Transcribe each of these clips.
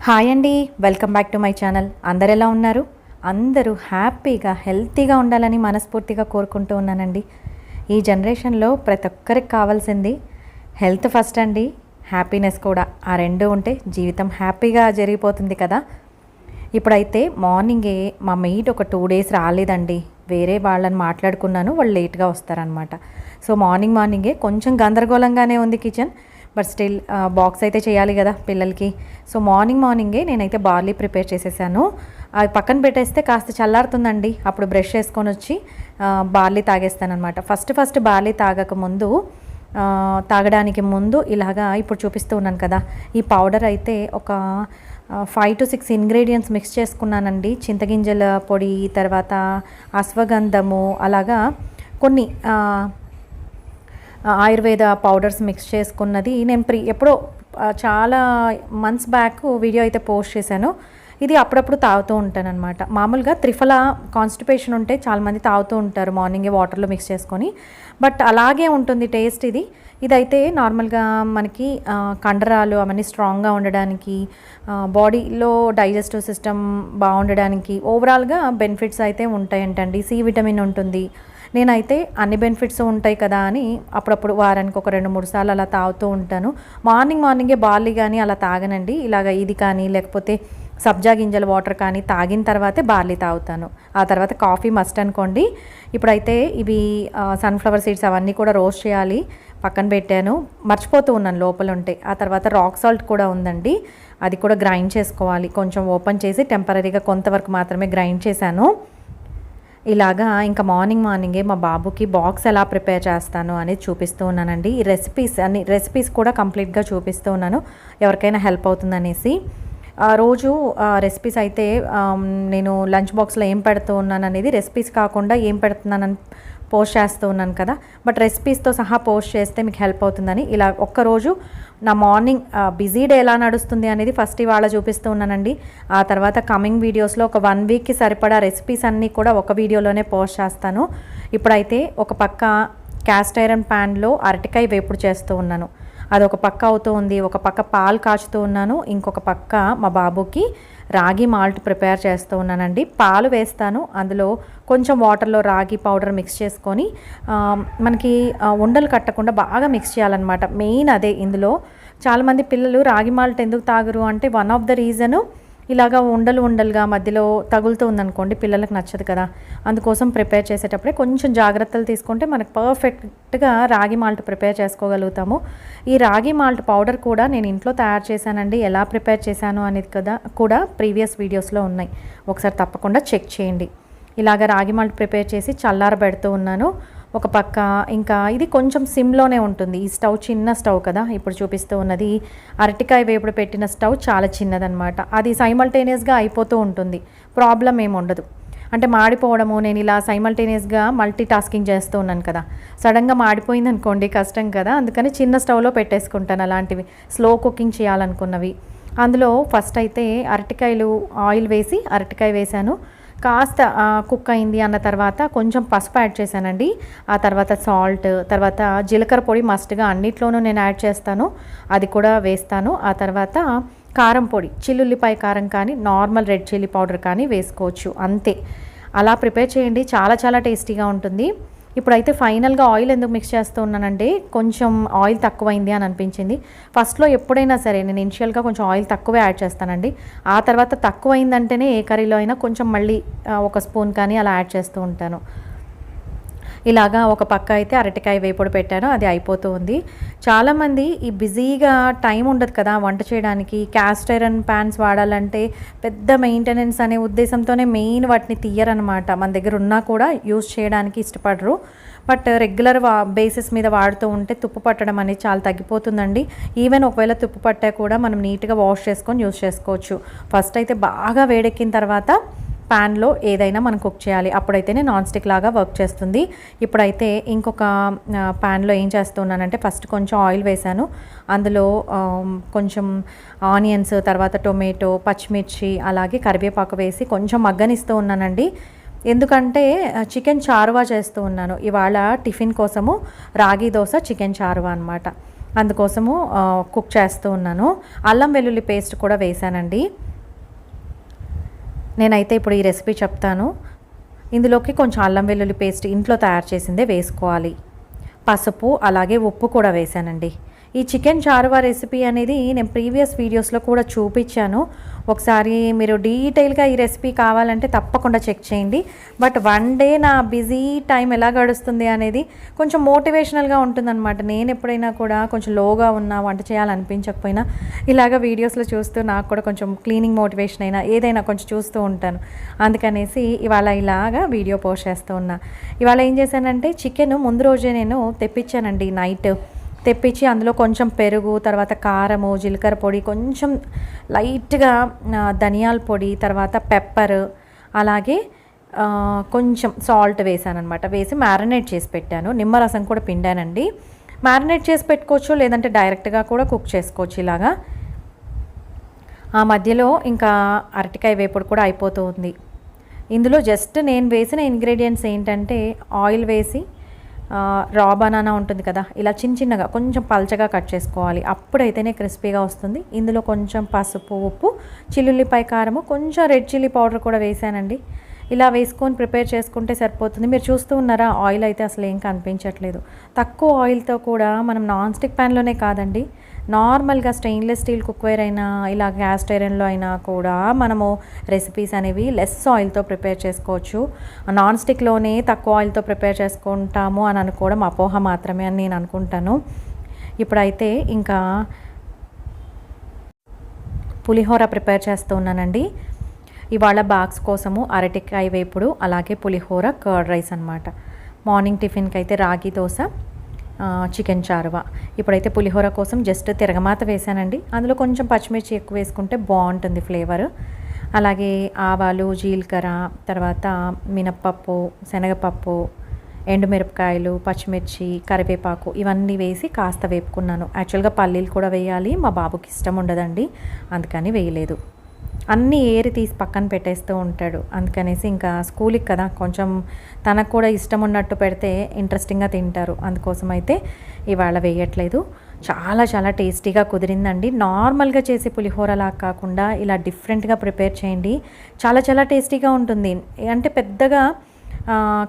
Hi అండి, welcome back to my channel. అందరు ఎలా ఉన్నారు? అందరూ హ్యాపీగా హెల్తీగా ఉండాలని మనస్ఫూర్తిగా కోరుకుంటూ ఉన్నానండి. ఈ జనరేషన్లో ప్రతి ఒక్కరికి కావాల్సింది హెల్త్ ఫస్ట్ అండి, హ్యాపీనెస్ కూడా. ఆ రెండు ఉంటే జీవితం హ్యాపీగా జరిగిపోతుంది కదా. ఇప్పుడైతే మార్నింగే మా మెయిట్ ఒక 2 days రాలేదండి. వేరే వాళ్ళని మాట్లాడుకున్నాను, వాళ్ళు లేట్గా వస్తారనమాట. సో మార్నింగే కొంచెం గందరగోళంగానే ఉంది కిచెన్, బట్ స్టిల్ బాక్స్ అయితే చేయాలి కదా పిల్లలకి. సో మార్నింగే నేనైతే బార్లీ ప్రిపేర్ చేసేసాను. అది పక్కన పెట్టేస్తే కాస్త చల్లారుతుందండి. అప్పుడు బ్రష్ చేసుకొని వచ్చి బార్లీ తాగేస్తానమాట. ఫస్ట్ బార్లీ తాగడానికి ముందు ఇలాగా ఇప్పుడు చూపిస్తూ ఉన్నాను కదా, ఈ పౌడర్ అయితే ఒక 5 to 6 ఇంగ్రీడియంట్స్ మిక్స్ చేసుకున్నానండి. చింతగింజల పొడి, తర్వాత అశ్వగంధము, అలాగా కొన్ని ఆయుర్వేద పౌడర్స్ మిక్స్ చేసుకున్నది నేను ఎప్పుడో చాలా మంత్స్ బ్యాక్ వీడియో అయితే పోస్ట్ చేశాను. ఇది అప్పుడప్పుడు తాగుతూ ఉంటాను అనమాట. మామూలుగా త్రిఫలా కాన్స్టిపేషన్ ఉంటే చాలామంది తాగుతూ ఉంటారు మార్నింగే వాటర్లో మిక్స్ చేసుకొని, బట్ అలాగే ఉంటుంది టేస్ట్. ఇదైతే నార్మల్గా మనకి కండరాలు అవన్నీ స్ట్రాంగ్గా ఉండడానికి, బాడీలో డైజెస్టివ్ సిస్టమ్ బాగుండడానికి ఓవరాల్గా బెనిఫిట్స్ అయితే ఉంటాయంటండి. సి విటమిన్ ఉంటుంది. నేనైతే అన్ని బెనిఫిట్స్ ఉంటాయి కదా అని అప్పుడప్పుడు వారానికి ఒక 2-3 సార్లు అలా తాగుతూ ఉంటాను. మార్నింగే బార్లీ కానీ అలా తాగనండి. ఇలాగ ఇది కానీ లేకపోతే సబ్జా గింజల వాటర్ కానీ తాగిన తర్వాతే బార్లీ తాగుతాను. ఆ తర్వాత కాఫీ మస్ట్ అనుకోండి. ఇప్పుడైతే ఇవి సన్ఫ్లవర్ సీడ్స్ అవన్నీ కూడా రోస్ట్ చేయాలి, పక్కన పెట్టాను. మర్చిపోతూ ఉన్నాను లోపల ఉంటే. ఆ తర్వాత రాక్ సాల్ట్ కూడా ఉందండి, అది కూడా గ్రైండ్ చేసుకోవాలి. కొంచెం ఓపెన్ చేసి టెంపరీగా కొంతవరకు మాత్రమే గ్రైండ్ చేశాను. ఇలాగా ఇంకా మార్నింగే మా బాబుకి బాక్స్ ఎలా ప్రిపేర్ చేస్తాను అనేది చూపిస్తూ ఉన్నానండి. ఈ రెసిపీస్ కూడా కంప్లీట్గా చూపిస్తూ ఉన్నాను, ఎవరికైనా హెల్ప్ అవుతుందనేసి. రోజు రెసిపీస్ అయితే నేను లంచ్ బాక్స్లో ఏం పెడుతూ ఉన్నాను అనేది రెసిపీస్ కాకుండా ఏం పెడుతున్నానని పోస్ట్ చేస్తూ ఉన్నాను కదా, బట్ రెసిపీస్తో సహా పోస్ట్ చేస్తే మీకు హెల్ప్ అవుతుందని ఇలా ఒక్కరోజు నా మార్నింగ్ బిజీ డే ఎలా నడుస్తుంది అనేది ఫస్ట్ ఇవాళ చూపిస్తూ ఉన్నానండి. ఆ తర్వాత కమింగ్ వీడియోస్లో ఒక 1 weekకి సరిపడా రెసిపీస్ అన్నీ కూడా ఒక వీడియోలోనే పోస్ట్ చేస్తాను. ఇప్పుడైతే ఒక పక్క క్యాస్ట్ ఐరన్ ప్యాన్లో అరటికాయ వేపుడు చేస్తూ ఉన్నాను. అదొక పక్క అవుతూ ఉంది. ఒక పక్క పాలు కాచుతూ ఉన్నాను, ఇంకొక పక్క మా బాబుకి రాగి మాల్ట్ ప్రిపేర్ చేస్తూ ఉన్నానండి. పాలు వేస్తాను, అందులో కొంచెం వాటర్లో రాగి పౌడర్ మిక్స్ చేసుకొని మనకి ఉండలు కట్టకుండా బాగా మిక్స్ చేయాలన్నమాట. మెయిన్ అదే. ఇందులో చాలామంది పిల్లలు రాగి మాల్ట్ ఎందుకు తాగరు అంటే వన్ ఆఫ్ ద రీజను ఇలాగా ఉండలుగా మధ్యలో తగులుతూ ఉందనుకోండి, పిల్లలకు నచ్చదు కదా. అందుకోసం ప్రిపేర్ చేసేటప్పుడే కొంచెం జాగ్రత్తలు తీసుకుంటే మనకు పర్ఫెక్ట్గా రాగి మాల్ట్ ప్రిపేర్ చేసుకోగలుగుతాము. ఈ రాగి మాల్ట్ పౌడర్ కూడా నేను ఇంట్లో తయారు చేశానండి. ఎలా ప్రిపేర్ చేశాను అనేది కూడా ప్రీవియస్ వీడియోస్లో ఉన్నాయి, ఒకసారి తప్పకుండా చెక్ చేయండి. ఇలాగ రాగి మాల్ట్ ప్రిపేర్ చేసి చల్లారబెడుతూ ఉన్నాను. ఒక పక్క ఇంకా ఇది కొంచెం సిమ్లోనే ఉంటుంది. ఈ స్టవ్ చిన్న స్టవ్ కదా, ఇప్పుడు చూపిస్తూ ఉన్నది అరటికాయ వేపుడు పెట్టిన స్టవ్ చాలా చిన్నదనమాట. అది సైమల్టేనియస్గా అయిపోతూ ఉంటుంది, ప్రాబ్లం ఏమి ఉండదు. అంటే మాడిపోవడము, నేను ఇలా సైమల్టేనియస్గా మల్టీ టాస్కింగ్ చేస్తూ ఉన్నాను కదా, సడన్గా మాడిపోయింది అనుకోండి కష్టం కదా. అందుకని చిన్న స్టవ్లో పెట్టేసుకుంటాను అలాంటివి స్లో కుకింగ్ చేయాలనుకున్నవి. అందులో ఫస్ట్ అయితే అరటికాయలు ఆయిల్ వేసి అరటికాయ వేశాను. కాస్త కుక్ అయింది అన్న తర్వాత కొంచెం పసుపు యాడ్ చేశానండి. ఆ తర్వాత సాల్ట్, తర్వాత జీలకర్ర పొడి మస్ట్గా అన్నిట్లోనూ నేను యాడ్ చేస్తాను, అది కూడా వేస్తాను. ఆ తర్వాత కారం పొడి, చిల్లుల్లిపాయ కారం కానీ నార్మల్ రెడ్ చిల్లీ పౌడర్ కానీ వేసుకోవచ్చు, అంతే. అలా ప్రిపేర్ చేయండి, చాలా టేస్టీగా ఉంటుంది. ఇప్పుడైతే ఫైనల్గా ఆయిల్ ఎందుకు మిక్స్ చేస్తూ ఉన్నానంటే కొంచెం ఆయిల్ తక్కువైంది అని అనిపించింది. ఫస్ట్లో ఎప్పుడైనా సరే నేను ఇనిషియల్గా కొంచెం ఆయిల్ తక్కువే యాడ్ చేస్తానండి. ఆ తర్వాత తక్కువైందంటేనే ఏ కర్రీలో అయినా కొంచెం మళ్ళీ 1 స్పూన్ కానీ అలా యాడ్ చేస్తూ ఉంటాను. ఇలాగా ఒక పక్క అయితే అరటికాయ వేపుడు పెట్టాను, అది అయిపోతూ ఉంది. చాలామంది ఈ బిజీగా టైం ఉండదు కదా వంట చేయడానికి. క్యాస్ట్ ఐరన్ ప్యాన్స్ వాడాలంటే పెద్ద మెయింటెనెన్స్ అనే ఉద్దేశంతోనే మెయిన్ వాటిని తీయరనమాట. మన దగ్గర ఉన్నా కూడా యూజ్ చేయడానికి ఇష్టపడరు. బట్ రెగ్యులర్ బేసిస్ మీద వాడుతూ ఉంటే తుప్పు పట్టడం అనేది చాలా తగ్గిపోతుందండి. ఈవెన్ ఒకవేళ తుప్పు పట్టా కూడా మనం నీట్గా వాష్ చేసుకొని యూజ్ చేసుకోవచ్చు. ఫస్ట్ అయితే బాగా వేడెక్కిన తర్వాత ప్యాన్లో ఏదైనా మనం కుక్ చేయాలి, అప్పుడైతేనే నాన్ స్టిక్ లాగా వర్క్ చేస్తుంది. ఇప్పుడైతే ఇంకొక ప్యాన్లో ఏం చేస్తున్నానంటే ఫస్ట్ కొంచెం ఆయిల్ వేశాను. అందులో కొంచెం ఆనియన్స్, తర్వాత టొమాటో, పచ్చిమిర్చి, అలాగే కరివేపాకు వేసి కొంచెం మగ్గనిస్తూ ఉన్నానండి. ఎందుకంటే చికెన్ చారువా చేస్తూ ఉన్నాను ఇవాళ టిఫిన్ కోసము. రాగి దోశ చికెన్ చారువా అనమాట. అందుకోసము కుక్ చేస్తూ ఉన్నాను. అల్లం వెల్లుల్లి పేస్ట్ కూడా వేసానండి. నేనైతే ఇప్పుడు ఈ రెసిపీ చెప్తాను. ఇందులోకి కొంచెం అల్లం వెల్లుల్లి పేస్ట్ ఇంట్లో తయారు చేసిందే వేసుకోవాలి. పసుపు అలాగే ఉప్పు కూడా వేసానండి. ఈ చికెన్ చారువా రెసిపీ అనేది నేను ప్రీవియస్ వీడియోస్లో కూడా చూపించాను. ఒకసారి మీరు డీటెయిల్గా ఈ రెసిపీ కావాలంటే తప్పకుండా చెక్ చేయండి. బట్ వన్ డే నా బిజీ టైం ఎలా గడుస్తుంది అనేది కొంచెం మోటివేషనల్గా ఉంటుందన్నమాట. నేను ఎప్పుడైనా కూడా కొంచెం లోగా ఉన్నా, వంట చేయాలనిపించకపోయినా ఇలాగ వీడియోస్లో చూస్తూ నాకు కూడా కొంచెం క్లీనింగ్ మోటివేషన్ అయినా ఏదైనా కొంచెం చూస్తూ ఉంటాను. అందుకనేసి ఇవాళ ఇలాగా వీడియో పోస్ట్ చేస్తూ ఉన్నా. ఇవాళ ఏం చేశానంటే చికెన్ ముందు రోజే నేను తెప్పించానండి. నైట్ తెప్పించి అందులో కొంచెం పెరుగు, తర్వాత కారము, జీలకర్ర పొడి, కొంచెం లైట్గా ధనియాల పొడి, తర్వాత పెప్పర్, అలాగే కొంచెం సాల్ట్ వేసానమాట. వేసి మ్యారినేట్ చేసి పెట్టాను. నిమ్మరసం కూడా పిండానండి. మ్యారినేట్ చేసి పెట్టుకోవచ్చు, లేదంటే డైరెక్ట్గా కూడా కుక్ చేసుకోవచ్చు ఇలాగా. ఆ మధ్యలో ఇంకా అరటికాయ వేపుడు కూడా అయిపోతూ ఉంది. ఇందులో జస్ట్ నేను వేసిన ఇంగ్రీడియంట్స్ ఏంటంటే ఆయిల్ వేసి రా బనానా ఉంటుంది కదా, ఇలా చిన్నగా కొంచెం పల్చగా కట్ చేసుకోవాలి. అప్పుడైతేనే క్రిస్పీగా వస్తుంది. ఇందులో కొంచెం పసుపు, ఉప్పు, చిల్లుల్లిపాయ కారము, కొంచెం రెడ్ చిల్లీ పౌడర్ కూడా వేసానండి. ఇలా వేసుకొని ప్రిపేర్ చేసుకుంటే సరిపోతుంది. మీరు చూస్తూ ఉన్నారా, ఆయిల్ అయితే అసలు ఏం కనిపించట్లేదు. తక్కువ ఆయిల్తో కూడా మనం నాన్ స్టిక్ ప్యాన్లోనే కాదండి, నార్మల్గా స్టెయిన్లెస్ స్టీల్ కుక్వేర్ అయినా, ఇలా గ్యాస్ ఐరన్లో అయినా కూడా మనము రెసిపీస్ అనేవి లెస్ ఆయిల్తో ప్రిపేర్ చేసుకోవచ్చు. నాన్ స్టిక్లోనే తక్కువ ఆయిల్తో ప్రిపేర్ చేసుకుంటాము అని అనుకోవడం అపోహ మాత్రమే అని నేను అనుకుంటాను. ఇప్పుడైతే ఇంకా పులిహోర ప్రిపేర్ చేస్తూ ఉన్నానండి. ఇవాళ బాక్స్ కోసము అరటికాయ వేపుడు, అలాగే పులిహోర, కర్డ్ రైస్ అనమాట. మార్నింగ్ టిఫిన్కి అయితే రాగి దోశ, చికెన్ చారువా. ఇప్పుడైతే పులిహోర కోసం జస్ట్ తిరగమాత వేసానండి. అందులో కొంచెం పచ్చిమిర్చి ఎక్కువ వేసుకుంటే బాగుంటుంది ఫ్లేవర్. అలాగే ఆవాలు, జీలకర్ర, తర్వాత మినప్పప్పు, శనగపప్పు, ఎండుమిరపకాయలు, పచ్చిమిర్చి, కరివేపాకు ఇవన్నీ వేసి కాస్త వేపుకున్నాను. యాక్చువల్గా పల్లీలు కూడా వేయాలి, మా బాబుకి ఇష్టం ఉండదండి, అందుకని వేయలేదు. అన్నీ ఏరి తీసి పక్కన పెట్టేస్తూ ఉంటాడు. అందుకనేసి ఇంకా స్కూల్కి కదా, కొంచెం తనకు కూడా ఇష్టం ఉన్నట్టు పెడితే ఇంట్రెస్టింగ్గా తింటారు. అందుకోసం అయితే ఇవాళ వేయట్లేదు. చాలా చాలా టేస్టీగా కుదిరిందండి. నార్మల్గా చేసే పులిహోరలా కాకుండా ఇలా డిఫరెంట్గా ప్రిపేర్ చేయండి. చాలా చాలా టేస్టీగా ఉంటుంది. అంటే పెద్దగా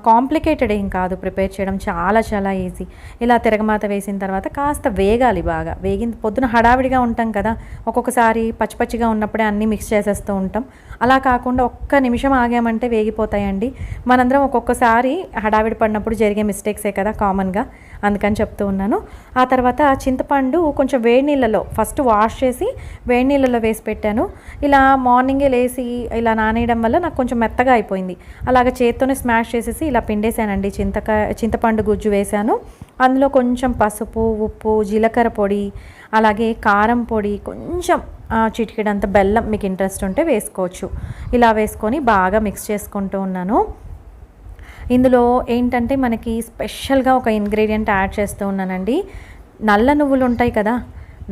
కాంప్లికేటెడ్ ఏం కాదు ప్రిపేర్ చేయడం, చాలా చాలా ఈజీ. ఇలా తిరగమాత వేసిన తర్వాత కాస్త వేగాలి. బాగా వేగిన పొద్దున హడావిడిగా ఉంటాం కదా, ఒక్కొక్కసారి పచ్చిపచ్చిగా ఉన్నప్పుడే అన్నీ మిక్స్ చేసేస్తూ ఉంటాం. అలా కాకుండా ఒక్క నిమిషం ఆగామంటే వేగిపోతాయండి. మనందరం ఒక్కొక్కసారి హడావిడి పడినప్పుడు జరిగే మిస్టేక్సే కదా కామన్గా, అందుకని చెప్తూ ఉన్నాను. ఆ తర్వాత చింతపండు కొంచెం వేడి నీళ్ళలో ఫస్ట్ వాష్ చేసి వేడి నీళ్ళలో వేసి పెట్టాను. ఇలా మార్నింగే లేసి ఇలా నానేయడం వల్ల నాకు కొంచెం మెత్తగా అయిపోయింది. అలాగే చేత్తోనే స్మాష్ చేసేసి ఇలా పిండేసానండి. చింతపండు గుజ్జు వేసాను. అందులో కొంచెం పసుపు, ఉప్పు, జీలకర్ర పొడి, అలాగే కారం పొడి, కొంచెం చిటికెడంత బెల్లం మీకు ఇంట్రెస్ట్ ఉంటే వేసుకోవచ్చు. ఇలా వేసుకొని బాగా మిక్స్ చేసుకుంటూ ఉన్నాను. ఇందులో ఏంటంటే మనకి స్పెషల్గా ఒక ఇంగ్రీడియంట్ యాడ్ చేస్తూ ఉన్నానండి. నల్ల నువ్వులు ఉంటాయి కదా,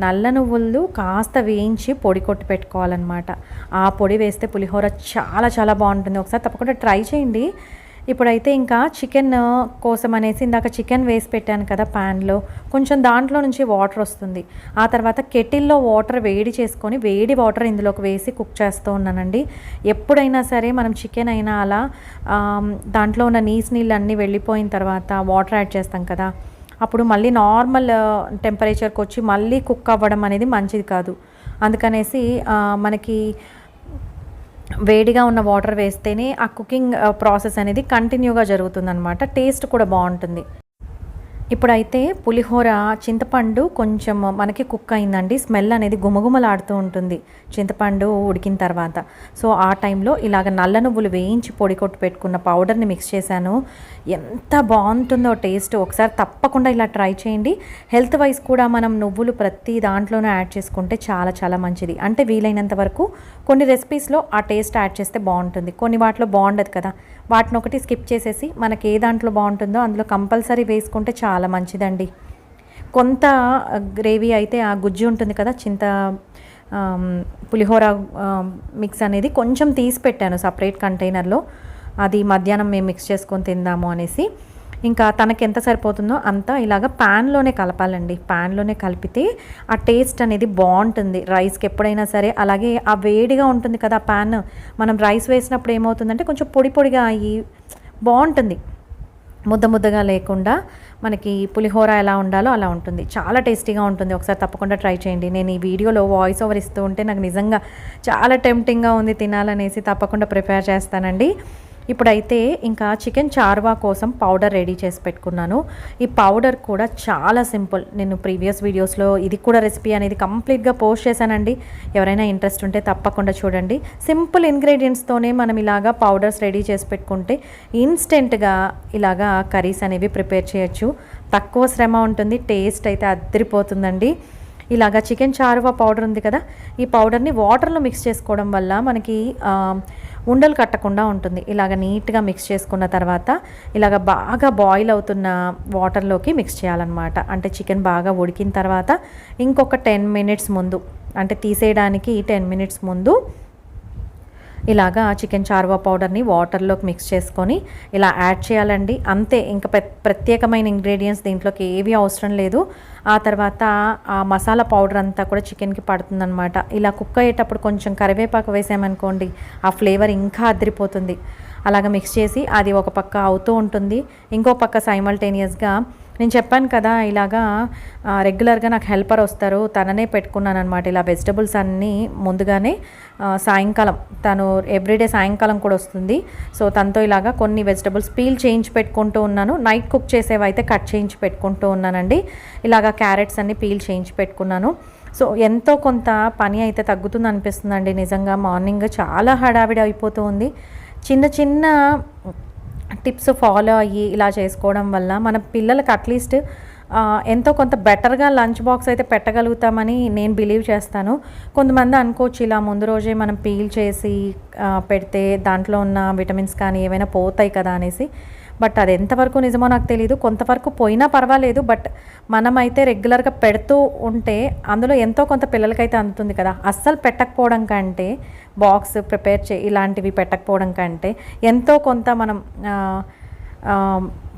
నల్ల నువ్వులు కాస్త వేయించి పొడి కొట్టి పెట్టుకోవాలన్నమాట. ఆ పొడి వేస్తే పులిహోర చాలా చాలా బాగుంటుంది. ఒకసారి తప్పకుండా ట్రై చేయండి. ఇప్పుడైతే ఇంకా చికెన్ కోసం అనేసి ఇందాక చికెన్ వేసి పెట్టాను కదా ప్యాన్లో, కొంచెం దాంట్లో నుంచి వాటర్ వస్తుంది. ఆ తర్వాత కెటిల్లో వాటర్ వేడి చేసుకొని వేడి వాటర్ ఇందులోకి వేసి కుక్ చేస్తూ ఉన్నానండి. ఎప్పుడైనా సరే మనం చికెన్ అయినా అలా దాంట్లో ఉన్న నీళ్ళు అన్నీ వెళ్ళిపోయిన తర్వాత వాటర్ యాడ్ చేస్తాం కదా, అప్పుడు మళ్ళీ నార్మల్ టెంపరేచర్కి వచ్చి మళ్ళీ కుక్ అవ్వడం అనేది మంచిది కాదు. అందుకనేసి మనకి వేడిగా ఉన్న వాటర్ వేస్తేనే ఆ కుకింగ్ ప్రాసెస్ అనేది కంటిన్యూగా జరుగుతుందన్నమాట. టేస్ట్ కూడా బాగుంటుంది. ఇప్పుడైతే పులిహోర చింతపండు కొంచెం మనకి కుక్ అయిందండి. స్మెల్ అనేది గుమగుమలాడుతూ ఉంటుంది చింతపండు ఉడికిన తర్వాత. సో ఆ టైంలో ఇలాగ నల్ల నువ్వులు వేయించి పొడి కొట్టు పెట్టుకున్న పౌడర్ని మిక్స్ చేశాను. ఎంత బాగుంటుందో టేస్ట్. ఒకసారి తప్పకుండా ఇలా ట్రై చేయండి. హెల్త్ వైజ్ కూడా మనం నువ్వులు ప్రతి దాంట్లోనూ యాడ్ చేసుకుంటే చాలా చాలా మంచిది. అంటే వీలైనంత వరకు కొన్ని రెసిపీస్లో ఆ టేస్ట్ యాడ్ చేస్తే బాగుంటుంది, కొన్ని వాటిలో బాగుండదు కదా, వాటిని ఒకటి స్కిప్ చేసేసి మనకి ఏ దాంట్లో బాగుంటుందో అందులో కంపల్సరీ వేసుకుంటే చాలా మంచిదండి. కొంత గ్రేవీ అయితే ఆ గుజ్జు ఉంటుంది కదా, పులిహోర మిక్స్ అనేది కొంచెం తీసి పెట్టాను సపరేట్ కంటైనర్లో. అది మధ్యాహ్నం మేము మిక్స్ చేసుకొని తిందాము అనేసి. ఇంకా తనకి ఎంత సరిపోతుందో అంత ఇలాగ ప్యాన్లోనే కలపాలండి. ప్యాన్లోనే కలిపితే ఆ టేస్ట్ అనేది బాగుంటుంది రైస్కి ఎప్పుడైనా సరే. అలాగే ఆ వేడిగా ఉంటుంది కదా ప్యాన్, మనం రైస్ వేసినప్పుడు ఏమవుతుందంటే కొంచెం పొడి పొడిగా అయ్యి బాగుంటుంది, ముద్ద ముద్దగా లేకుండా మనకి పులిహోర ఎలా ఉండాలో అలా ఉంటుంది. చాలా టేస్టీగా ఉంటుంది. ఒకసారి తప్పకుండా ట్రై చేయండి. నేను ఈ వీడియోలో వాయిస్ ఓవర్ ఇస్తూ ఉంటే నాకు నిజంగా చాలా టెంప్టింగ్గా ఉంది తినాలనేసి. తప్పకుండా ప్రిపేర్ చేస్తానండి. ఇప్పుడైతే ఇంకా చికెన్ చార్వా కోసం పౌడర్ రెడీ చేసి పెట్టుకున్నాను. ఈ పౌడర్ కూడా చాలా సింపుల్. నేను ప్రీవియస్ వీడియోస్లో ఇది కూడా రెసిపీ అనేది కంప్లీట్గా పోస్ట్ చేశానండి. ఎవరైనా ఇంట్రెస్ట్ ఉంటే తప్పకుండా చూడండి. సింపుల్ ఇంగ్రీడియంట్స్తోనే మనం ఇలాగా పౌడర్స్ రెడీ చేసి పెట్టుకుంటే ఇన్స్టెంట్గా ఇలాగా కర్రీస్ అనేవి ప్రిపేర్ చేయొచ్చు. తక్కువ శ్రమ ఉంటుంది, టేస్ట్ అయితే అద్దరిపోతుందండి. ఇలాగా చికెన్ చారువా పౌడర్ ఉంది కదా, ఈ పౌడర్ని వాటర్లో మిక్స్ చేసుకోవడం వల్ల మనకి ఉండలు కట్టకుండా ఉంటుంది. ఇలాగ నీట్గా మిక్స్ చేసుకున్న తర్వాత ఇలాగ బాగా బాయిల్ అవుతున్న వాటర్లోకి మిక్స్ చేయాలన్నమాట. అంటే చికెన్ బాగా ఉడికిన తర్వాత ఇంకొక 10 మినిట్స్ ముందు, అంటే తీసేయడానికి 10 మినిట్స్ ముందు ఇలాగా చికెన్ చార్వా పౌడర్ని వాటర్లోకి మిక్స్ చేసుకొని ఇలా యాడ్ చేయాలండి. అంతే, ఇంకా ప్రత్యేకమైన ఇంగ్రీడియంట్స్ దీంట్లోకి ఏవి అవసరం లేదు. ఆ తర్వాత ఆ మసాలా పౌడర్ అంతా కూడా చికెన్కి పడుతుందన్నమాట. ఇలా కుక్ అయ్యేటప్పుడు కొంచెం కరివేపాకు వేసామనుకోండి, ఆ ఫ్లేవర్ ఇంకా అదిరిపోతుంది. అలాగ మిక్స్ చేసి అది ఒక పక్క అవుతూ ఉంటుంది, ఇంకో పక్క సైమల్టేనియస్గా నేను చెప్పాను కదా ఇలాగా రెగ్యులర్గా నాకు హెల్పర్ వస్తారు, తననే పెట్టుకున్నాను అనమాట. ఇలా వెజిటబుల్స్ అన్నీ ముందుగానే సాయంకాలం, తను ఎవ్రీడే సాయంకాలం కూడా వస్తుంది. సో తనతో ఇలాగా కొన్ని వెజిటబుల్స్ పీల్ చేయించి పెట్టుకుంటూ ఉన్నాను. నైట్ కుక్ చేసేవి అయితే కట్ చేయించి పెట్టుకుంటూ ఉన్నానండి. ఇలాగా క్యారెట్స్ అన్ని పీల్ చేయించి పెట్టుకున్నాను. సో ఎంతో కొంత పని అయితే తగ్గుతుంది అనిపిస్తుందండి నిజంగా. మార్నింగ్ చాలా హడావిడి అయిపోతూ ఉంది. చిన్న చిన్న టిప్స్ ఫాలో అయ్యి ఇలా చేసుకోవడం వల్ల మన పిల్లలకి అట్లీస్ట్ ఎంతో కొంత బెటర్గా లంచ్ బాక్స్ అయితే పెట్టగలుగుతామని నేను బిలీవ్ చేస్తాను. కొంతమంది అనుకోవచ్చు ఇలా ముందు రోజే మనం పీల్ చేసి పెడితే దాంట్లో ఉన్న విటమిన్స్ కానీ ఏమైనా పోతాయి కదా అనేసి. బట్ అది ఎంతవరకు నిజమో నాకు తెలియదు. కొంతవరకు పోయినా పర్వాలేదు, బట్ మనమైతే రెగ్యులర్గా పెడుతూ ఉంటే అందులో ఎంతో కొంత పిల్లలకైతే అందుతుంది కదా. అస్సలు పెట్టకపోవడం కంటే, బాక్స్ ప్రిపేర్ ఇలాంటివి పెట్టకపోవడం కంటే ఎంతో కొంత మనం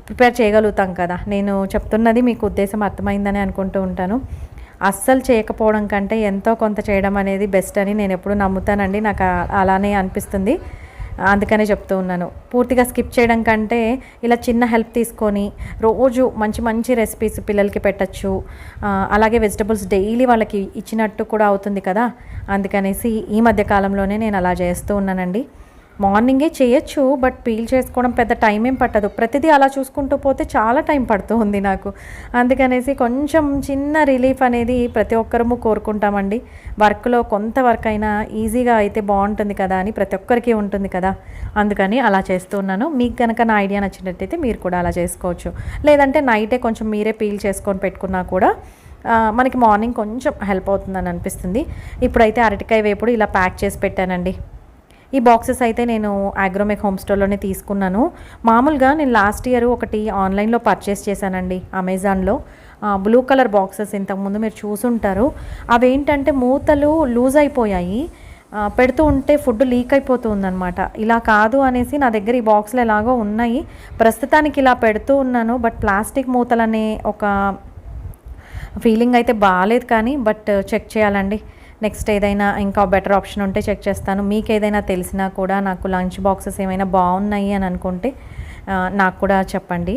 ప్రిపేర్ చేయగలుగుతాం కదా. నేను చెప్తున్నది మీకు ఉద్దేశం అర్థమైందని అనుకుంటూ ఉంటాను. అస్సలు చేయకపోవడం కంటే ఎంతో కొంత చేయడం అనేది బెస్ట్ అని నేను ఎప్పుడు నమ్ముతానండి. నాకు అలానే అనిపిస్తుంది, అందుకనే చెప్తూ ఉన్నాను. పూర్తిగా స్కిప్ చేయడం కంటే ఇలా చిన్న హెల్ప్ తీసుకొని రోజు మంచి మంచి రెసిపీస్ పిల్లలకి పెట్టచ్చు. అలాగే వెజిటబుల్స్ డైలీ వాళ్ళకి ఇచ్చినట్టు కూడా అవుతుంది కదా. అందుకనేసి ఈ మధ్య కాలంలోనే నేను అలా చేస్తూ ఉన్నానండి. మార్నింగే చేయొచ్చు, బట్ పీల్ చేసుకోవడం పెద్ద టైం ఏం పట్టదు. ప్రతిదీ అలా చూసుకుంటూ పోతే చాలా టైం పడుతూ ఉంది నాకు. అందుకనేసి కొంచెం చిన్న రిలీఫ్ అనేది ప్రతి ఒక్కరము కోరుకుంటామండి. వర్క్లో కొంత వర్క్ అయినా ఈజీగా అయితే బాగుంటుంది కదా అని ప్రతి ఒక్కరికి ఉంటుంది కదా. అందుకని అలా చేస్తూ ఉన్నాను. మీకు కనుక నా ఐడియా నచ్చినట్టయితే మీరు కూడా అలా చేసుకోవచ్చు. లేదంటే నైటే కొంచెం మీరే పీల్ చేసుకొని పెట్టుకున్నా కూడా మనకి మార్నింగ్ కొంచెం హెల్ప్ అవుతుందని అనిపిస్తుంది. ఇప్పుడైతే అరటికాయ వేపుడు ఇలా ప్యాక్ చేసి పెట్టానండి. ఈ బాక్సెస్ అయితే నేను అగ్రోమెక్ హోమ్ స్టోర్లోనే తీసుకున్నాను. మామూలుగా నేను లాస్ట్ ఇయర్ ఒకటి ఆన్లైన్లో పర్చేస్ చేశానండి, అమెజాన్లో. బ్లూ కలర్ బాక్సెస్ ఇంతకుముందు మీరు చూసుంటారు. అవేంటంటే మూతలు లూజ్ అయిపోయాయి, పెడుతూ ఉంటే ఫుడ్ లీక్ అయిపోతూ ఉందన్నమాట. ఇలా కాదు అనేసి నా దగ్గర ఈ బాక్స్లు ఎలాగో ఉన్నాయి, ప్రస్తుతానికి ఇలా పెడుతూ ఉన్నాను. బట్ ప్లాస్టిక్ మూతలనే ఒక ఫీలింగ్ అయితే బాగాలేదు, కానీ బట్ చెక్ చేయాలండి. నెక్స్ట్ ఏదైనా ఇంకా బెటర్ ఆప్షన్ ఉంటే చెక్ చేస్తాను. మీకు ఏదైనా తెలిసినా కూడా, నాకు లంచ్ బాక్సెస్ ఏమైనా బాగున్నాయి అని అనుకుంటే నాకు కూడా చెప్పండి.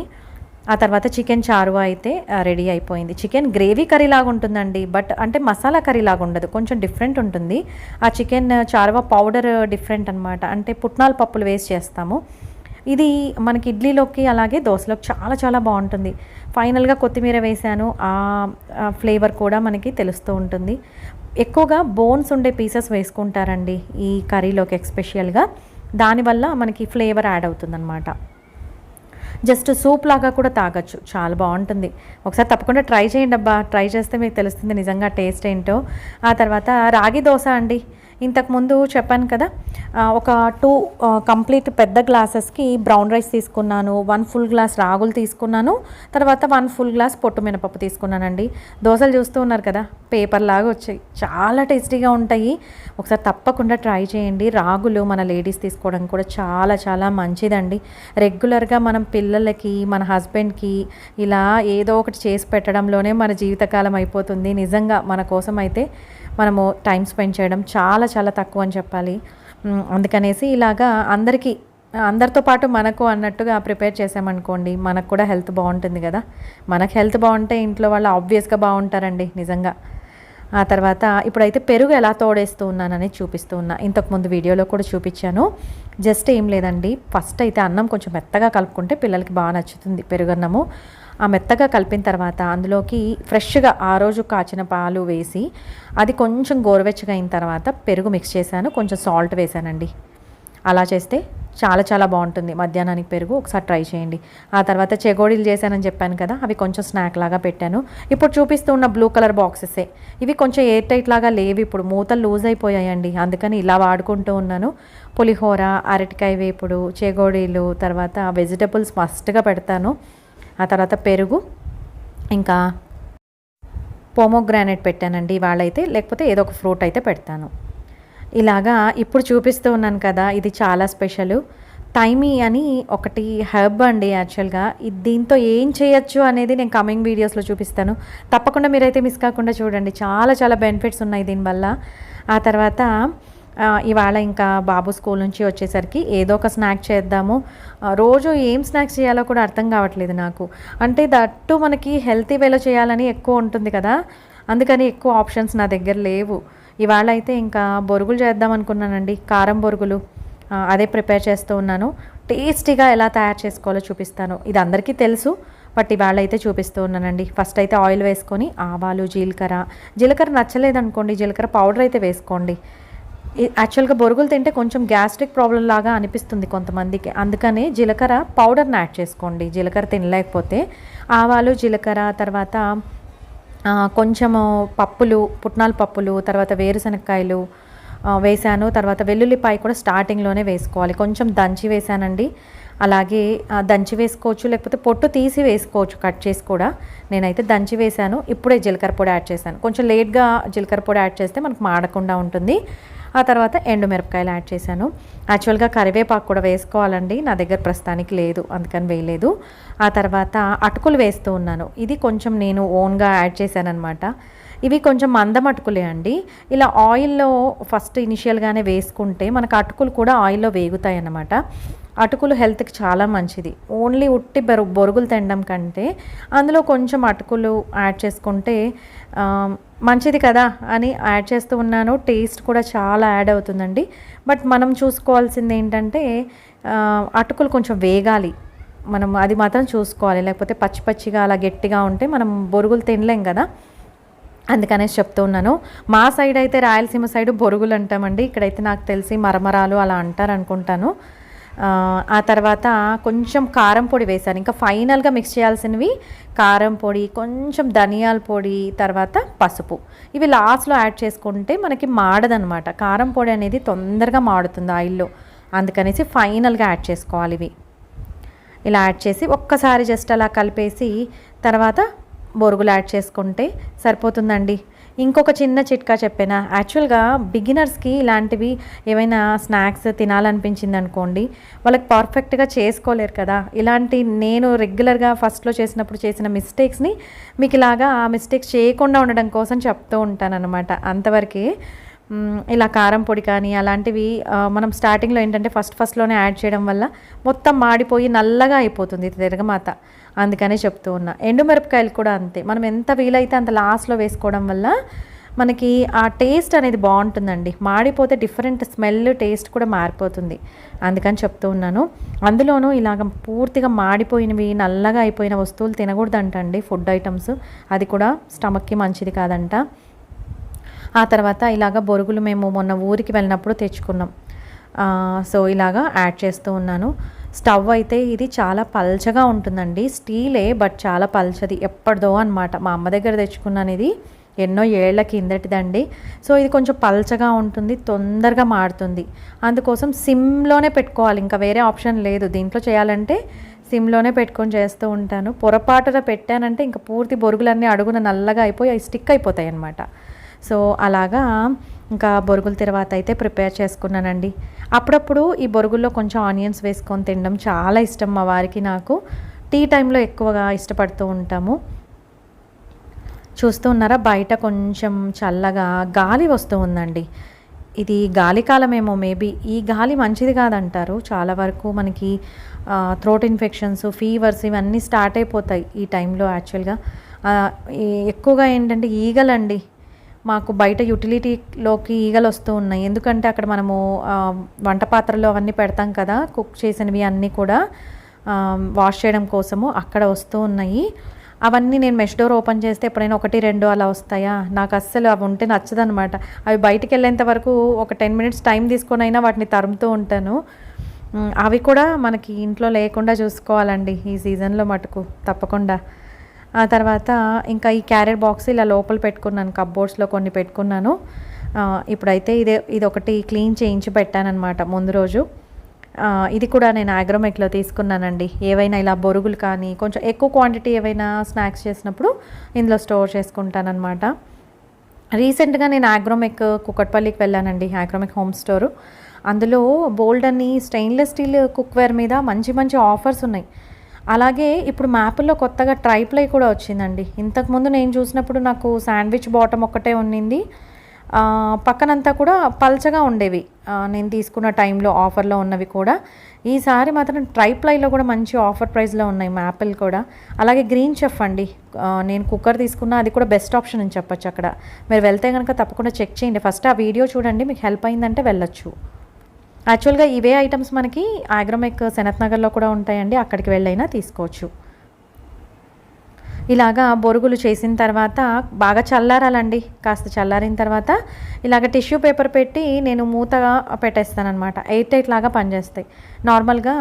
ఆ తర్వాత చికెన్ చారువా అయితే రెడీ అయిపోయింది. చికెన్ గ్రేవీ కర్రీ లాగా ఉంటుందండి, బట్ అంటే మసాలా కర్రీ లాగా ఉండదు, కొంచెం డిఫరెంట్ ఉంటుంది. ఆ చికెన్ చారువా పౌడర్ డిఫరెంట్ అనమాట, అంటే పుట్నాల పప్పులు వేసి చేస్తాము. ఇది మనకి ఇడ్లీలోకి అలాగే దోశలోకి చాలా చాలా బాగుంటుంది. ఫైనల్గా కొత్తిమీర వేసాను, ఆ ఫ్లేవర్ కూడా మనకి తెలుస్తూ ఉంటుంది. ఎక్కువగా బోన్స్ ఉండే పీసెస్ వేసుకుంటారండి ఈ కర్రీలోకి ఎస్పెషల్గా, దానివల్ల మనకి ఫ్లేవర్ యాడ్ అవుతుందన్నమాట. జస్ట్ సూప్ లాగా కూడా తాగొచ్చు, చాలా బాగుంటుంది. ఒకసారి తప్పకుండా ట్రై చేయండి అబ్బా, ట్రై చేస్తే మీకు తెలుస్తుంది నిజంగా టేస్ట్ ఏంటో. ఆ తర్వాత రాగి దోశ అండి. ఇంతకుముందు చెప్పాను కదా, ఒక 2 కంప్లీట్ పెద్ద గ్లాసెస్కి బ్రౌన్ రైస్ తీసుకున్నాను, 1 ఫుల్ గ్లాస్ రాగులు తీసుకున్నాను, తర్వాత 1 ఫుల్ గ్లాస్ పొట్టు మినపప్పు తీసుకున్నానండి. దోశలు చూస్తూ ఉన్నారు కదా, పేపర్ లాగా వచ్చాయి, చాలా టేస్టీగా ఉంటాయి. ఒకసారి తప్పకుండా ట్రై చేయండి. రాగులు మన లేడీస్ తీసుకోవడం కూడా చాలా చాలా మంచిదండి. రెగ్యులర్గా మనం పిల్లలకి, మన హస్బెండ్కి ఇలా ఏదో ఒకటి చేసి పెట్టడంలోనే మన జీవితకాలం అయిపోతుంది. నిజంగా మన కోసం అయితే మనము టైం స్పెండ్ చేయడం చాలా చాలా తక్కువ అని చెప్పాలి. అందుకనేసి ఇలాగా అందరితో పాటు మనకు అన్నట్టుగా ప్రిపేర్ చేసామనుకోండి, మనకు కూడా హెల్త్ బాగుంటుంది కదా. మనకు హెల్త్ బాగుంటే ఇంట్లో వాళ్ళు ఆబ్వియస్గా బాగుంటారండి నిజంగా. ఆ తర్వాత ఇప్పుడైతే పెరుగు ఎలా తోడేస్తూ ఉన్నానని చూపిస్తూ ఉన్నా. ఇంతకుముందు వీడియోలో కూడా చూపించాను. జస్ట్ ఏం లేదండి, ఫస్ట్ అయితే అన్నం కొంచెం మెత్తగా కలుపుకుంటే పిల్లలకి బాగా నచ్చుతుంది పెరుగన్నము. ఆ మెత్తగా కలిపిన తర్వాత అందులోకి ఫ్రెష్గా ఆ రోజు కాచిన పాలు వేసి అది కొంచెం గోరువెచ్చగా అయిన తర్వాత పెరుగు మిక్స్ చేశాను, కొంచెం సాల్ట్ వేసానండి. అలా చేస్తే చాలా చాలా బాగుంటుంది మధ్యాహ్నానికి పెరుగు. ఒకసారి ట్రై చేయండి. ఆ తర్వాత చెగోడీలు చేశానని చెప్పాను కదా, అవి కొంచెం స్నాక్ లాగా పెట్టాను. ఇప్పుడు చూపిస్తూ ఉన్న బ్లూ కలర్ బాక్సెసే ఇవి. కొంచెం ఎయిర్ టైట్ లాగా లేవు, ఇప్పుడు మూతలు లూజ్ అయిపోయాయండి, అందుకని ఇలా వాడుకుంటూ ఉన్నాను. పులిహోర, అరటికాయ వేపుడు, చెగోడీలు, తర్వాత వెజిటబుల్స్ మస్ట్గా పెడతాను. ఆ తర్వాత పెరుగు, ఇంకా పోమోగ్రానైట్ పెట్టానండి వాళ్ళైతే, లేకపోతే ఏదో ఒక ఫ్రూట్ అయితే పెడతాను. ఇలాగా ఇప్పుడు చూపిస్తూ ఉన్నాను కదా, ఇది చాలా స్పెషల్. టైమీ అని ఒకటి హెర్బ్ అండి యాక్చువల్గా. దీంతో ఏం చేయొచ్చు అనేది నేను కమింగ్ వీడియోస్లో చూపిస్తాను. తప్పకుండా మీరైతే మిస్ కాకుండా చూడండి, చాలా చాలా బెనిఫిట్స్ ఉన్నాయి దీనివల్ల. ఆ తర్వాత ఇవాళ ఇంకా బాబు స్కూల్ నుంచి వచ్చేసరికి ఏదో ఒక స్నాక్ చేద్దాము. రోజు ఏం స్నాక్స్ చేయాలో కూడా అర్థం కావట్లేదు నాకు. అంటే దట్టు మనకి హెల్తీ వేలో చేయాలని ఎక్కువ ఉంటుంది కదా, అందుకని ఎక్కువ ఆప్షన్స్ నా దగ్గర లేవు. ఇవాళ అయితే ఇంకా బొరుగులు చేద్దాం అనుకున్నానండి, కారం బొరుగులు. అదే ప్రిపేర్ చేస్తూ ఉన్నాను. టేస్టీగా ఎలా తయారు చేసుకోవాలో చూపిస్తాను. ఇది అందరికీ తెలుసు, బట్ ఇవాళ అయితే చూపిస్తూ ఉన్నానండి. ఫస్ట్ అయితే ఆయిల్ వేసుకొని ఆవాలు, జీలకర్ర నచ్చలేదనుకోండి జీలకర్ర పౌడర్ అయితే వేసుకోండి. యాక్చువల్గా బొరుగులు తింటే కొంచెం గ్యాస్ట్రిక్ ప్రాబ్లం లాగా అనిపిస్తుంది కొంతమందికి, అందుకనే జీలకర్ర పౌడర్ని యాడ్ చేసుకోండి జీలకర్ర తినలేకపోతే. ఆవాలు, జీలకర్ర, తర్వాత కొంచెము పప్పులు, పుట్నాల పప్పులు, తర్వాత వేరుశనక్కాయలు వేసాను. తర్వాత వెల్లుల్లిపాయ కూడా స్టార్టింగ్లోనే వేసుకోవాలి, కొంచెం దంచి వేసానండి. అలాగే దంచి వేసుకోవచ్చు, లేకపోతే పొట్టు తీసి వేసుకోవచ్చు కట్ చేసి కూడా. నేనైతే దంచి వేసాను. ఇప్పుడే జీలకర్ర పొడి యాడ్ చేశాను. కొంచెం లేట్గా జీలకర్ర పొడి యాడ్ చేస్తే మనకు మాడకుండా ఉంటుంది. ఆ తర్వాత ఎండుమిరపకాయలు యాడ్ చేశాను. యాక్చువల్గా కరివేపాకు కూడా వేసుకోవాలండి, నా దగ్గర ప్రస్తుతానికి లేదు, అందుకని వేయలేదు. ఆ తర్వాత అటుకులు వేస్తూ ఉన్నాను. ఇది కొంచెం నేను ఓన్గా యాడ్ చేశాను అనమాట. ఇవి కొంచెం మందం అటుకులే అండి. ఇలా ఆయిల్లో ఫస్ట్ ఇనిషియల్గానే వేసుకుంటే మనకు అటుకులు కూడా ఆయిల్లో వేగుతాయి అన్నమాట. అటుకులు హెల్త్కి చాలా మంచిది. ఓన్లీ ఉట్టి బొరుగులు తినడం కంటే అందులో కొంచెం అటుకులు యాడ్ చేసుకుంటే మంచిది కదా అని యాడ్ చేస్తూ ఉన్నాను. టేస్ట్ కూడా చాలా యాడ్ అవుతుందండి. బట్ మనం చూసుకోవాల్సింది ఏంటంటే అటుకులు కొంచెం వేగాలి, మనం అది మాత్రం చూసుకోవాలి. లేకపోతే పచ్చి పచ్చిగా అలా గట్టిగా ఉంటే మనం బొరుగులు తినలేం కదా, అందుకనేసి చెప్తూ ఉన్నాను. మా సైడ్ అయితే రాయలసీమ సైడ్ బొరుగులు అంటామండి, ఇక్కడైతే నాకు తెలిసి మరమరాలు అలా అంటారు అనుకుంటాను. ఆ తర్వాత కొంచెం కారం పొడి వేశాను. ఇంకా ఫైనల్గా మిక్స్ చేయాల్సినవి కారం పొడి, కొంచెం ధనియాల పొడి, తర్వాత పసుపు. ఇవి లాస్ట్లో యాడ్ చేసుకుంటే మనకి మాడదనమాట. కారం పొడి అనేది తొందరగా మాడుతుంది ఆయిల్లో, అందుకనేసి ఫైనల్గా యాడ్ చేసుకోవాలి. ఇవి ఇలా యాడ్ చేసి ఒక్కసారి జస్ట్ అలా కలిపేసి తర్వాత బొరుగులు యాడ్ చేసుకుంటే సరిపోతుందండి. ఇంకొక చిన్న చిట్కా చెప్పాను. యాక్చువల్గా బిగినర్స్కి ఇలాంటివి ఏమైనా స్నాక్స్ తినాలనిపించింది అనుకోండి, వాళ్ళకి పర్ఫెక్ట్గా చేసుకోలేరు కదా. ఇలాంటి నేను రెగ్యులర్గా ఫస్ట్లో చేసినప్పుడు చేసిన మిస్టేక్స్ని మీకు ఇలాగా ఆ మిస్టేక్స్ చేయకుండా ఉండడం కోసం చెప్తూ ఉంటాను అనమాట. అంతవరకే. ఇలా కారం పొడి కానీ అలాంటివి మనం స్టార్టింగ్లో ఏంటంటే ఫస్ట్లోనే యాడ్ చేయడం వల్ల మొత్తం మాడిపోయి నల్లగా అయిపోతుంది తిరగమాత, అందుకనే చెప్తూ ఉన్నా. ఎండుమిరపకాయలు కూడా అంతే, మనం ఎంత వీలైతే అంత లాస్ట్లో వేసుకోవడం వల్ల మనకి ఆ టేస్ట్ అనేది బాగుంటుందండి. మాడిపోతే డిఫరెంట్ స్మెల్, టేస్ట్ కూడా మారిపోతుంది, అందుకని చెప్తూ ఉన్నాను. అందులోనూ ఇలాగ పూర్తిగా మాడిపోయినవి, నల్లగా అయిపోయిన వస్తువులు తినకూడదంటండి, ఫుడ్ ఐటమ్స్. అది కూడా స్టమక్కి మంచిది కాదంట. ఆ తర్వాత ఇలాగ బొరుగులు మేము మొన్న ఊరికి వెళ్ళినప్పుడు తెచ్చుకున్నాం. సో ఇలాగా యాడ్ చేస్తూ ఉన్నాను. స్టవ్ అయితే ఇది చాలా పల్చగా ఉంటుందండి, స్టీలే బట్ చాలా పల్చది, ఎప్పటిదో అనమాట. మా అమ్మ దగ్గర తెచ్చుకున్నాను ఇది, ఎన్నో ఏళ్ల కిందటిదండి. సో ఇది కొంచెం పల్చగా ఉంటుంది, తొందరగా మాడుతుంది. అందుకోసం సిమ్లోనే పెట్టుకోవాలి, ఇంకా వేరే ఆప్షన్ లేదు. దీంట్లో చేయాలంటే సిమ్లోనే పెట్టుకొని చేస్తూ ఉంటాను. పొరపాటున పెట్టానంటే ఇంకా పూర్తి బొరుగులన్నీ అడుగున నల్లగా అయిపోయి అవి స్టిక్ అయిపోతాయి అన్నమాట. సో అలాగా ఇంకా బొరుగుల తర్వాత అయితే ప్రిపేర్ చేసుకున్నానండి. అప్పుడప్పుడు ఈ బొరుగుల్లో కొంచెం ఆనియన్స్ వేసుకొని తినడం చాలా ఇష్టం మా వారికి, నాకు. టీ టైంలో ఎక్కువగా ఇష్టపడుతూ ఉంటాము. చూస్తూ ఉన్నారా, బయట కొంచెం చల్లగా గాలి వస్తూ ఉందండి. ఇది గాలికాలమేమో మేబీ. ఈ గాలి మంచిది కాదంటారు చాలా వరకు. మనకి థ్రోట్ ఇన్ఫెక్షన్స్, ఫీవర్స్ ఇవన్నీ స్టార్ట్ అయిపోతాయి ఈ టైంలో యాక్చువల్గా. ఎక్కువగా ఏంటంటే ఈగలండి. మాకు బయట యుటిలిటీలోకి ఈగలు వస్తూ ఉన్నాయి. ఎందుకంటే అక్కడ మనము వంట పాత్రలో అవన్నీ పెడతాం కదా, కుక్ చేసినవి అన్నీ కూడా వాష్ చేయడం కోసము అక్కడ వస్తూ ఉన్నాయి. అవన్నీ నేను మెష్ డోర్ ఓపెన్ చేస్తే ఎప్పుడైనా 1-2 అలా వస్తాయా. నాకు అస్సలు అవి ఉంటే నచ్చదనమాట. అవి బయటికి వెళ్ళేంత వరకు ఒక 10 మినిట్స్ టైం తీసుకొని అయినా వాటిని తరుముతూ ఉంటాను. అవి కూడా మనకి ఇంట్లో లేకుండా చూసుకోవాలండి ఈ సీజన్లో మటుకు తప్పకుండా. ఆ తర్వాత ఇంకా ఈ క్యారియర్ బాక్స్ ఇలా లోపల పెట్టుకున్నాను, కప్బోర్డ్స్లో కొన్ని పెట్టుకున్నాను. ఇప్పుడైతే ఇది ఒకటి క్లీన్ చేయించి పెట్టానన్నమాట ముందు రోజు. ఇది కూడా నేను అగ్రోమెక్లో తీసుకున్నానండి. ఏవైనా ఇలా బొరుగులు కానీ కొంచెం ఎక్కువ క్వాంటిటీ ఏవైనా స్నాక్స్ చేసినప్పుడు ఇందులో స్టోర్ చేసుకుంటానన్నమాట. రీసెంట్గా నేను అగ్రోమెక్ కుకట్పల్లికి వెళ్ళానండి, అగ్రోమెక్ హోమ్ స్టోరు. అందులో బోల్డ్ అని స్టెయిన్లెస్ స్టీల్ కుక్వేర్ మీద మంచి మంచి ఆఫర్స్ ఉన్నాయి. అలాగే ఇప్పుడు మ్యాప్లో కొత్తగా ట్రైప్లై కూడా వచ్చిందండి. ఇంతకుముందు నేను చూసినప్పుడు నాకు శాండ్విచ్ బాటమ్ ఒక్కటే ఉన్నింది, పక్కనంతా కూడా పల్చగా ఉండేవి నేను తీసుకున్న టైంలో ఆఫర్లో ఉన్నవి కూడా. ఈసారి మాత్రం ట్రైప్లైలో కూడా మంచి ఆఫర్ ప్రైస్లో ఉన్నాయి మ్యాపిల్ కూడా. అలాగే గ్రీన్ చెఫ్ అండి, నేను కుక్కర్ తీసుకున్నా, అది కూడా బెస్ట్ ఆప్షన్ అని చెప్పొచ్చు. అక్కడ మీరు వెళ్తే కనుక తప్పకుండా చెక్ చేయండి. ఫస్ట్ ఆ వీడియో చూడండి, మీకు హెల్ప్ అయిందంటే వెళ్ళొచ్చు. యాక్చువల్గా ఇవే ఐటమ్స్ మనకి అగ్రోమెక్ సెనత్ నగర్లో కూడా ఉంటాయండి, అక్కడికి వెళ్ళైనా తీసుకోవచ్చు. ఇలాగా బొరుగులు చేసిన తర్వాత బాగా చల్లారాలండి. కాస్త చల్లారిన తర్వాత ఇలాగ టిష్యూ పేపర్ పెట్టి నేను మూతగా పెట్టేస్తాను అనమాట. ఎయిర్ టైట్ లాగా పనిచేస్తాయి. నార్మల్గా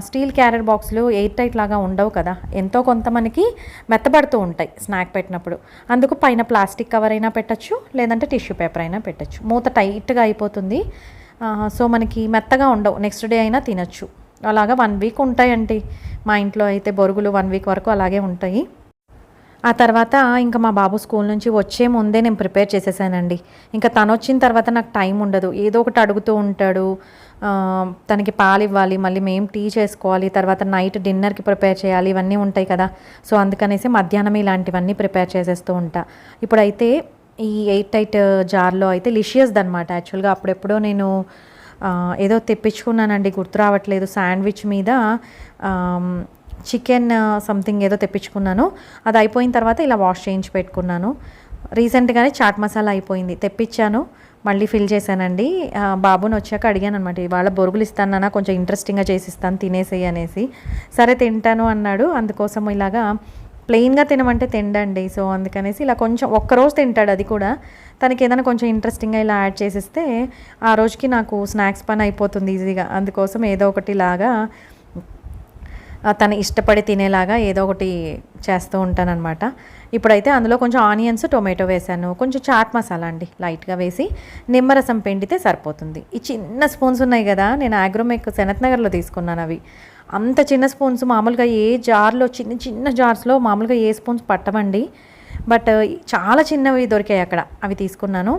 స్టీల్ క్యారియర్ బాక్సులు ఎయిర్ టైట్ లాగా ఉండవు కదా, ఎంతో కొంత మనకి మెత్తబడుతూ ఉంటాయి స్నాక్ పెట్టినప్పుడు. అందుకు పైన ప్లాస్టిక్ కవర్ అయినా పెట్టచ్చు, లేదంటే టిష్యూ పేపర్ అయినా పెట్టచ్చు. మూత టైట్గా అయిపోతుంది. సో మనకి మెత్తగా ఉండవు, నెక్స్ట్ డే అయినా తినచ్చు. అలాగా 1 వీక్ ఉంటాయండి మా ఇంట్లో అయితే బొరుగులు. 1 వీక్ వరకు అలాగే ఉంటాయి. ఆ తర్వాత ఇంకా మా బాబు స్కూల్ నుంచి వచ్చే ముందే నేను ప్రిపేర్ చేసేసానండి. ఇంకా తను వచ్చిన తర్వాత నాకు టైం ఉండదు, ఏదో ఒకటి అడుగుతూ ఉంటాడు. తనకి పాలు ఇవ్వాలి, మళ్ళీ మేము టీ చేసుకోవాలి, తర్వాత నైట్ డిన్నర్కి ప్రిపేర్ చేయాలి, ఇవన్నీ ఉంటాయి కదా. సో అందుకనేసి మధ్యాహ్నం ఇలాంటివన్నీ ప్రిపేర్ చేసేస్తూ ఉంటా. ఇప్పుడైతే ఈ ఎయిర్ టైట్ జార్లో అయితే లిషియస్ది అనమాట. యాక్చువల్గా అప్పుడెప్పుడో నేను ఏదో తెప్పించుకున్నానండి, గుర్తు రావట్లేదు. శాండ్విచ్ మీద చికెన్ సంథింగ్ ఏదో తెప్పించుకున్నాను. అది అయిపోయిన తర్వాత ఇలా వాష్ చేయించి పెట్టుకున్నాను. రీసెంట్గానే చాట్ మసాలా అయిపోయింది, తెప్పించాను, మళ్ళీ ఫిల్ చేశానండి. బాబుని వచ్చాక అడిగాను అనమాట, ఇవాళ బొరుగులు ఇస్తానన్నా, కొంచెం ఇంట్రెస్టింగ్గా చేసిస్తాను, తినేసేయి అనేసి. సరే తింటాను అన్నాడు. అందుకోసం ఇలాగా ప్లెయిన్గా తినమంటే తిండండి. సో అందుకనేసి ఇలా కొంచెం ఒక్కరోజు తింటాడు, అది కూడా. తనకి ఏదైనా కొంచెం ఇంట్రెస్టింగ్గా ఇలా యాడ్ చేసిస్తే ఆ రోజుకి నాకు స్నాక్స్ పని అయిపోతుంది ఈజీగా. అందుకోసం ఏదో ఒకటి లాగా తను ఇష్టపడి తినేలాగా ఏదో ఒకటి చేస్తూ ఉంటానన్నమాట. ఇప్పుడైతే అందులో కొంచెం ఆనియన్స్, టొమాటో వేసాను, కొంచెం చాట్ మసాలా అండి లైట్గా వేసి నిమ్మరసం పిండితే సరిపోతుంది. ఈ చిన్న స్పూన్స్ ఉన్నాయి కదా, నేను అగ్రోమెక్ సెనత్ నగర్లో తీసుకున్నాను అవి. అంత చిన్న స్పూన్స్ మామూలుగా ఏ జార్లో, చిన్న చిన్న జార్స్లో మామూలుగా ఏ స్పూన్స్ పట్టవండి. బట్ చాలా చిన్నవి దొరికాయి అక్కడ, అవి తీసుకున్నాను.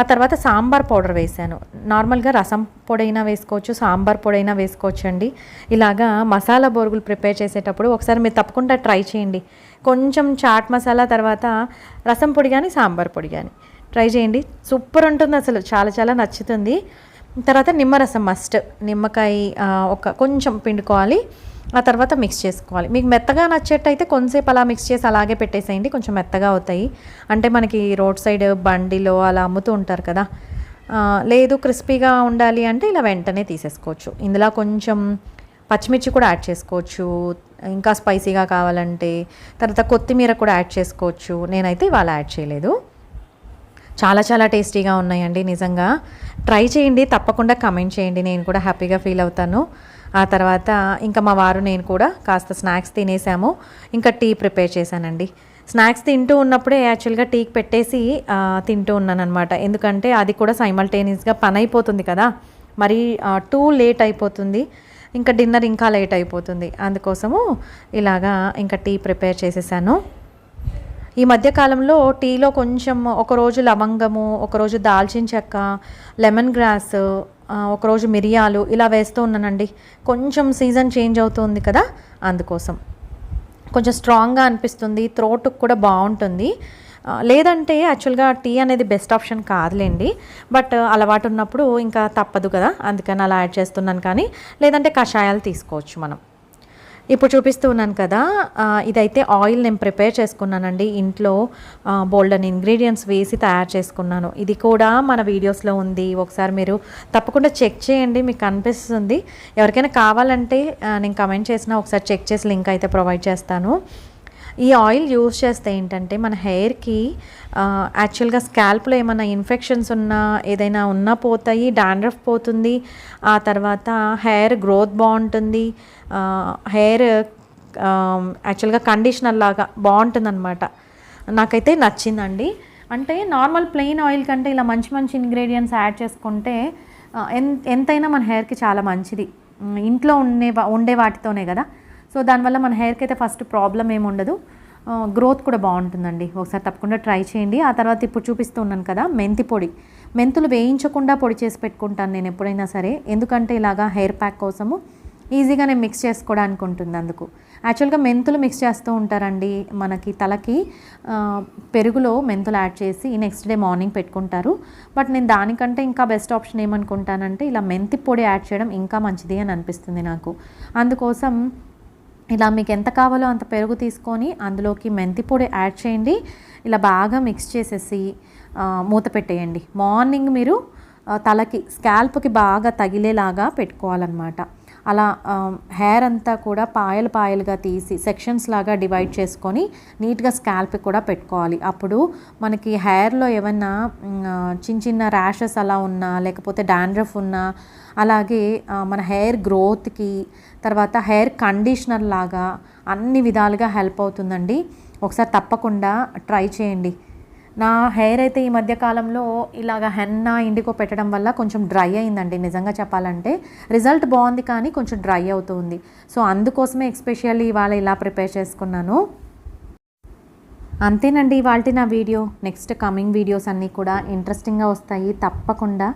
ఆ తర్వాత సాంబార్ పౌడర్ వేసాను. నార్మల్గా రసం పొడైనా వేసుకోవచ్చు, సాంబార్ పొడైనా వేసుకోవచ్చు అండి. ఇలాగా మసాలా బొరుగులు ప్రిపేర్ చేసేటప్పుడు ఒకసారి మీరు తప్పకుండా ట్రై చేయండి. కొంచెం చాట్ మసాలా, తర్వాత రసం పొడి కానీ సాంబార్ పొడి కానీ ట్రై చేయండి, సూపర్ ఉంటుంది అసలు, చాలా చాలా నచ్చుతుంది. తర్వాత నిమ్మరసం మస్ట్, నిమ్మకాయ కొంచెం పిండుకోవాలి, ఆ తర్వాత మిక్స్ చేసుకోవాలి. మీకు మెత్తగా నచ్చేట్టయితే కొంతసేపు అలా మిక్స్ చేసి అలాగే పెట్టేసేయండి, కొంచెం మెత్తగా అవుతాయి. అంటే మనకి రోడ్ సైడ్ బండిలో అలా అమ్ముతూ ఉంటారు కదా. లేదు క్రిస్పీగా ఉండాలి అంటే ఇలా వెంటనే తీసేసుకోవచ్చు. ఇందులో కొంచెం పచ్చిమిర్చి కూడా యాడ్ చేసుకోవచ్చు, ఇంకా స్పైసీగా కావాలంటే. తర్వాత కొత్తిమీర కూడా యాడ్ చేసుకోవచ్చు. నేనైతే ఇవాళ యాడ్ చేయలేదు. చాలా చాలా టేస్టీగా ఉన్నాయండి నిజంగా. ట్రై చేయండి, తప్పకుండా కమెంట్ చేయండి, నేను కూడా హ్యాపీగా ఫీల్ అవుతాను. ఆ తర్వాత ఇంకా మా వారు నేను కూడా కాస్త స్నాక్స్ తినేసాము, ఇంకా టీ ప్రిపేర్ చేశానండి. స్నాక్స్ తింటూ ఉన్నప్పుడే యాక్చువల్గా టీకి పెట్టేసి తింటూ ఉన్నాను అనమాట. ఎందుకంటే అది కూడా సైమల్టేనియస్గా పని అయిపోతుంది కదా, మరి టూ లేట్ అయిపోతుంది, ఇంకా డిన్నర్ ఇంకా లేట్ అయిపోతుంది. అందుకోసము ఇలాగా ఇంకా టీ ప్రిపేర్ చేసేసాను. ఈ మధ్యకాలంలో టీలో కొంచెం ఒకరోజు లవంగము, ఒకరోజు దాల్చిన చెక్క, లెమన్ గ్రాస్, ఒకరోజు మిరియాలు ఇలా వేస్తూ ఉన్నానండి. కొంచెం సీజన్ చేంజ్ అవుతుంది కదా, అందుకోసం కొంచెం స్ట్రాంగ్గా అనిపిస్తుంది, థ్రోట్కి కూడా బాగుంటుంది. లేదంటే యాక్చువల్గా టీ అనేది బెస్ట్ ఆప్షన్ కాదులేండి, బట్ అలవాటు ఉన్నప్పుడు ఇంకా తప్పదు కదా, అందుకని అలా యాడ్ చేస్తున్నాను. కానీ లేదంటే కషాయాలు తీసుకోవచ్చు మనం. ఇప్పుడు చూపిస్తూ ఉన్నాను కదా, ఇదైతే ఆయిల్ నేను ప్రిపేర్ చేసుకున్నానండి. ఇంట్లో బోల్డెన్ ఇంగ్రీడియంట్స్ వేసి తయారు చేసుకున్నాను. ఇది కూడా మన వీడియోస్లో ఉంది, ఒకసారి మీరు తప్పకుండా చెక్ చేయండి, మీకు కనిపిస్తుంది. ఎవరికైనా కావాలంటే నేను కమెంట్ చేసినా ఒకసారి చెక్ చేసి లింక్ అయితే ప్రొవైడ్ చేస్తాను. ఈ ఆయిల్ యూస్ చేస్తే ఏంటంటే మన హెయిర్కి యాక్చువల్గా స్కాల్ప్లో ఏమైనా ఇన్ఫెక్షన్స్ ఉన్నా ఏదైనా ఉన్నా పోతాయి, డాండ్రఫ్ పోతుంది, ఆ తర్వాత హెయిర్ గ్రోత్ బాగుంటుంది, హెయిర్ యాక్చువల్గా కండిషనర్ లాగా బాగుంటుంది అనమాట. నాకైతే నచ్చిందండి. అంటే నార్మల్ ప్లెయిన్ ఆయిల్ కంటే ఇలా మంచి మంచి ఇంగ్రీడియంట్స్ యాడ్ చేసుకుంటే ఎంతైనా మన హెయిర్కి చాలా మంచిది. ఇంట్లో ఉండే వాటితోనే కదా, సో దానివల్ల మన హెయిర్కి అయితే ఫస్ట్ ప్రాబ్లం ఏమి ఉండదు, గ్రోత్ కూడా బాగుంటుందండి. ఒకసారి తప్పకుండా ట్రై చేయండి. ఆ తర్వాత ఇప్పుడు చూపిస్తూ ఉన్నాను కదా, మెంతి పొడి. మెంతులు వేయించకుండా పొడి చేసి పెట్టుకుంటాను నేను ఎప్పుడైనా సరే, ఎందుకంటే ఇలాగా హెయిర్ ప్యాక్ కోసము ఈజీగా నేను మిక్స్ చేసుకోవడానికి ఉంటుంది. అందుకు యాక్చువల్గా మెంతులు మిక్స్ చేస్తూ ఉంటారండి, మనకి తలకి పెరుగులో మెంతులు యాడ్ చేసి నెక్స్ట్ డే మార్నింగ్ పెట్టుకుంటారు. బట్ నేను దానికంటే ఇంకా బెస్ట్ ఆప్షన్ ఏమనుకుంటానంటే ఇలా మెంతి పొడి యాడ్ చేయడం ఇంకా మంచిది అని అనిపిస్తుంది నాకు. అందుకోసం ఇలా మీకు ఎంత కావాలో అంత పెరుగు తీసుకొని అందులోకి మెంతి పొడి యాడ్ చేయండి, ఇలా బాగా మిక్స్ చేసేసి మూత పెట్టేయండి. మార్నింగ్ మీరు తలకి స్కాల్ప్కి బాగా తగిలేలాగా పెట్టుకోవాలన్నమాట. అలా హెయిర్ అంతా కూడా పాయలు పాయలుగా తీసి సెక్షన్స్ లాగా డివైడ్ చేసుకొని నీట్గా స్కాల్ప్కి కూడా పెట్టుకోవాలి. అప్పుడు మనకి హెయిర్లో ఏమన్నా చిన్న చిన్న ర్యాషెస్ అలా ఉన్నా, లేకపోతే డాండ్రఫ్ ఉన్నా, అలాగే మన హెయిర్ గ్రోత్కి, తర్వాత హెయిర్ కండిషనర్ లాగా అన్ని విధాలుగా హెల్ప్ అవుతుందండి. ఒకసారి తప్పకుండా ట్రై చేయండి. నా హెయిర్ అయితే ఈ మధ్యకాలంలో ఇలాగ హెన్నా ఇండిగో పెట్టడం వల్ల కొంచెం డ్రై అయిందండి. నిజంగా చెప్పాలంటే రిజల్ట్ బాగుంది, కానీ కొంచెం డ్రై అవుతుంది. సో అందుకోసమే ఎస్పెషల్లీ ఇవాళ ఇలా ప్రిపేర్ చేసుకున్నాను. అంతేనండి ఇవాల్టి నా వీడియో. నెక్స్ట్ కమింగ్ వీడియోస్ అన్నీ కూడా ఇంట్రెస్టింగ్గా వస్తాయి. తప్పకుండా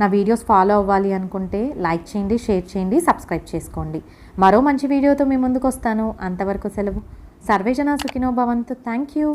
నా వీడియోస్ ఫాలో అవ్వాలి అనుకుంటే లైక్ చేయండి, షేర్ చేయండి, సబ్స్క్రైబ్ చేసుకోండి. మరో మంచి వీడియోతో మీ ముందుకు వస్తాను. అంతవరకు సెలవు. సర్వే జనా సుఖినో భవంతు. Thank you.